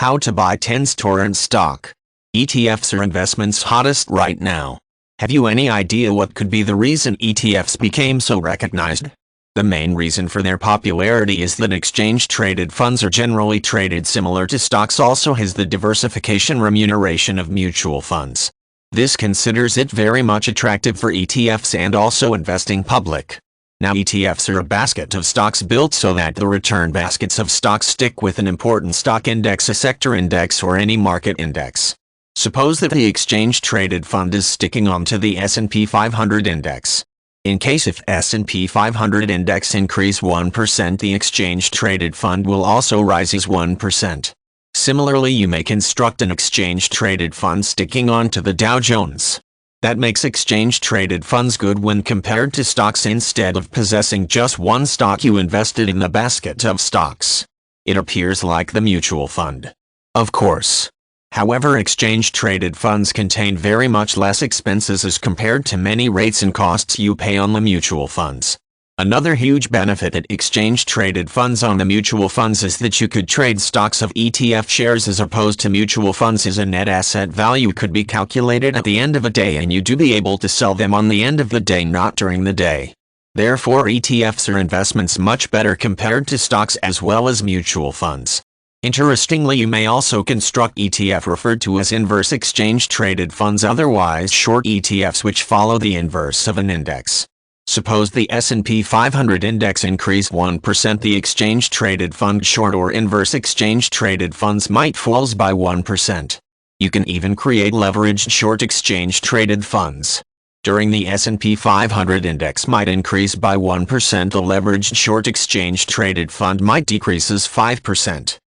How to buy Tenstorrent stock. ETFs are investments hottest right now. Have you any idea what could be the reason ETFs became so recognized? The main reason for their popularity is that exchange-traded funds are generally traded similar to stocks, also has the diversification remuneration of mutual funds. This considers it very much attractive for ETFs and also investing public. Now ETFs are a basket of stocks built so that the return baskets of stocks stick with an important stock index, a sector index, or any market index. Suppose that the exchange-traded fund is sticking onto the S&P 500 index. In case if S&P 500 index increase 1%, the exchange-traded fund will also rise as 1%. Similarly, you may construct an exchange-traded fund sticking onto the Dow Jones. That makes exchange-traded funds good when compared to stocks. Instead of possessing just one stock, you invested in a basket of stocks. It appears like the mutual fund. Of course. However, exchange-traded funds contain very much less expenses as compared to many rates and costs you pay on the mutual funds. Another huge benefit at exchange-traded funds on the mutual funds is that you could trade stocks of ETF shares as opposed to mutual funds, as a net asset value could be calculated at the end of a day and you do be able to sell them on the end of the day, not during the day. Therefore, ETFs are investments much better compared to stocks as well as mutual funds. Interestingly, you may also construct ETF referred to as inverse exchange-traded funds, otherwise short ETFs, which follow the inverse of an index. Suppose the S&P 500 index increase 1%, the exchange-traded fund short or inverse exchange-traded funds might falls by 1%. You can even create leveraged short exchange-traded funds. During the S&P 500 index might increase by 1%, the leveraged short exchange-traded fund might decrease as 5%.